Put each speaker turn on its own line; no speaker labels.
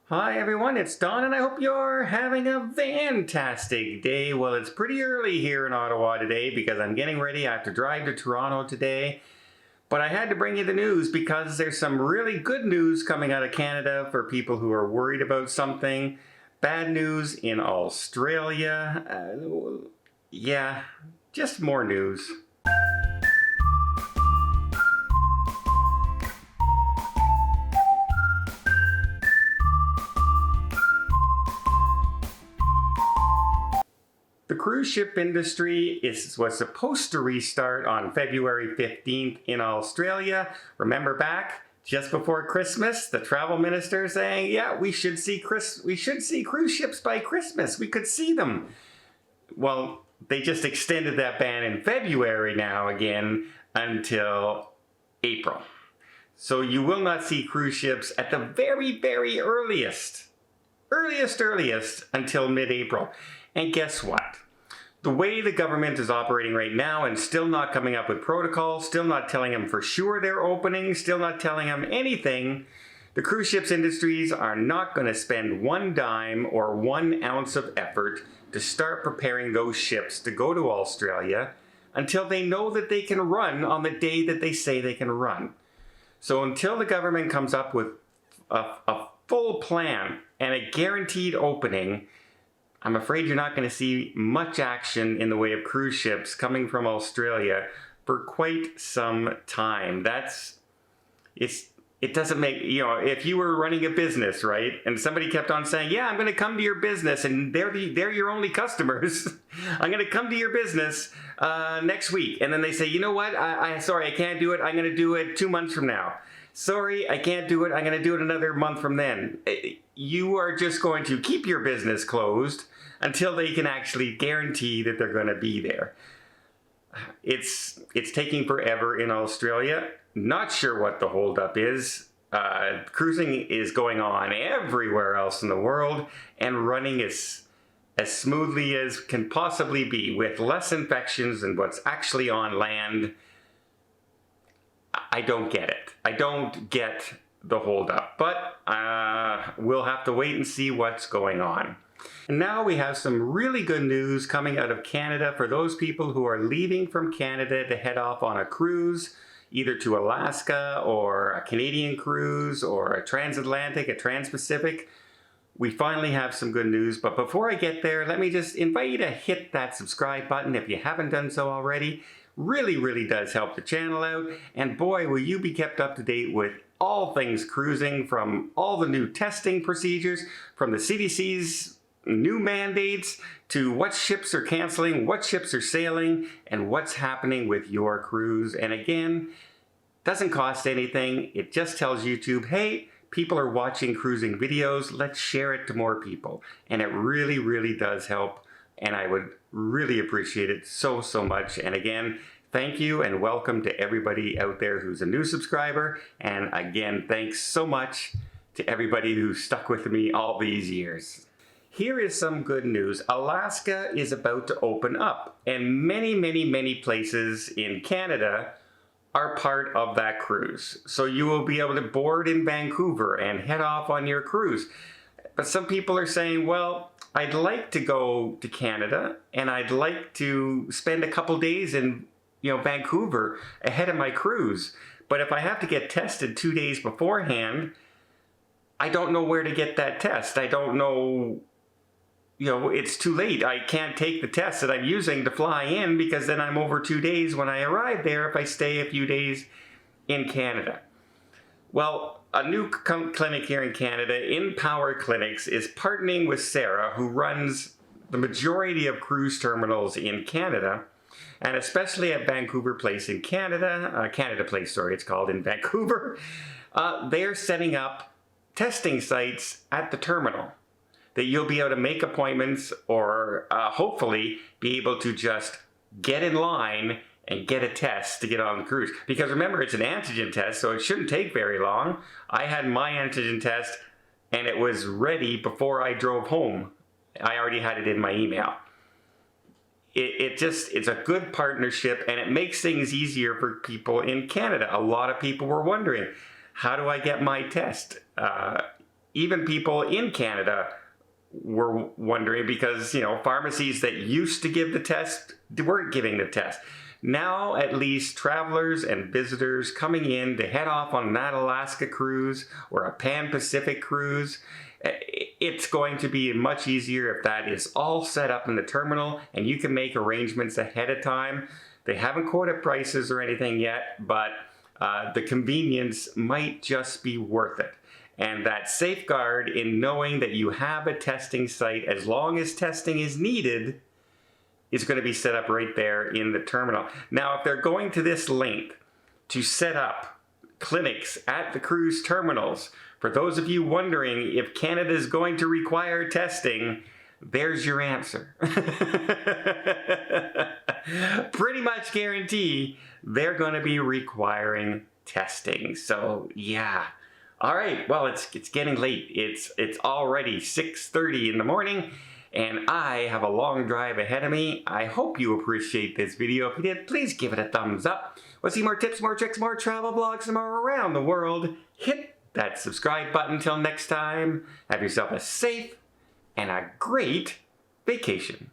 Hi everyone, it's Don and I hope you're having a fantastic day. Well, it's pretty early here in Ottawa today because I'm getting ready. I have to drive to Toronto today. But I had to bring you the news because there's some really good news coming out of Canada for people who are worried about something. Bad news in Australia. Yeah, just more news. The cruise ship industry was supposed to restart on February 15th in Australia. Remember back just before Christmas, the travel minister saying, yeah, we should see cruise ships by Christmas. We could see them. Well, they just extended that ban in February now again until April. So you will not see cruise ships at the very, very earliest until mid-April. And guess what? The way the government is operating right now and still not coming up with protocols, still not telling them for sure they're opening, still not telling them anything, the cruise ships industries are not going to spend one dime or 1 ounce of effort to start preparing those ships to go to Australia until they know that they can run on the day that they say they can run. So until the government comes up with a full plan and a guaranteed opening, I'm afraid you're not going to see much action in the way of cruise ships coming from Australia for quite some time. It doesn't make, if you were running a business, right, and somebody kept on saying, yeah, I'm going to come to your business and they're your only customers. I'm going to come to your business next week. And then they say, you know what, sorry, I can't do it. I'm going to do it 2 months from now. Sorry, I can't do it. I'm going to do it another month from then. You are just going to keep your business closed until they can actually guarantee that they're going to be there. It's taking forever in Australia. Not sure what the holdup is. Cruising is going on everywhere else in the world and running as smoothly as can possibly be with less infections than what's actually on land. I don't get it. I don't get the holdup, but we'll have to wait and see what's going on. And now we have some really good news coming out of Canada for those people who are leaving from Canada to head off on a cruise, either to Alaska or a Canadian cruise or a transatlantic, a trans-Pacific. We finally have some good news, but before I get there, let me just invite you to hit that subscribe button if you haven't done so already. Really does help the channel out, and boy, will you be kept up to date with all things cruising, from all the new testing procedures, from the CDC's new mandates, to what ships are canceling, what ships are sailing, and what's happening with your cruise. And again, doesn't cost anything. It just tells YouTube, hey, people are watching cruising videos, let's share it to more people. And it really does help, and I would really appreciate it so much. And again, thank you and welcome to everybody out there who's a new subscriber. And again, thanks so much to everybody who stuck with me all these years. Here is some good news. Alaska is about to open up, and many places in Canada are part of that cruise. So you will be able to board in Vancouver and head off on your cruise. But some people are saying, well, I'd like to go to Canada and I'd like to spend a couple days in Vancouver ahead of my cruise. But if I have to get tested 2 days beforehand, I don't know where to get that test. I don't know, it's too late. I can't take the test that I'm using to fly in because then I'm over 2 days when I arrive there if I stay a few days in Canada. Well, a new clinic here in Canada, InPower Clinics, is partnering with Sarah, who runs the majority of cruise terminals in Canada, and especially at Vancouver Place in Canada, Canada Place, sorry, it's called in Vancouver. They're setting up testing sites at the terminal that you'll be able to make appointments or hopefully be able to just get in line and get a test to get on the cruise. Because remember, it's an antigen test, so it shouldn't take very long. I had my antigen test and it was ready before I drove home. I already had it in my email. It's a good partnership, and it makes things easier for people in Canada. A lot of people were wondering, how do I get my test? even people in Canada were wondering because, pharmacies that used to give the test weren't giving the test. Now, at least travelers and visitors coming in to head off on that Alaska cruise or a Pan-Pacific cruise, it's going to be much easier if that is all set up in the terminal and you can make arrangements ahead of time. They haven't quoted prices or anything yet, but the convenience might just be worth it. And that safeguard in knowing that you have a testing site, as long as testing is needed, is going to be set up right there in the terminal. Now, if they're going to this length to set up clinics at the cruise terminals, for those of you wondering if Canada is going to require testing, there's your answer. Pretty much guarantee they're going to be requiring testing. So, yeah. All right, well, it's getting late. It's already 6:30 in the morning, and I have a long drive ahead of me. I hope you appreciate this video. If you did, please give it a thumbs up. Want to see more tips, more tricks, more travel blogs, and more around the world? Hit that subscribe button. Until next time, have yourself a safe and a great vacation.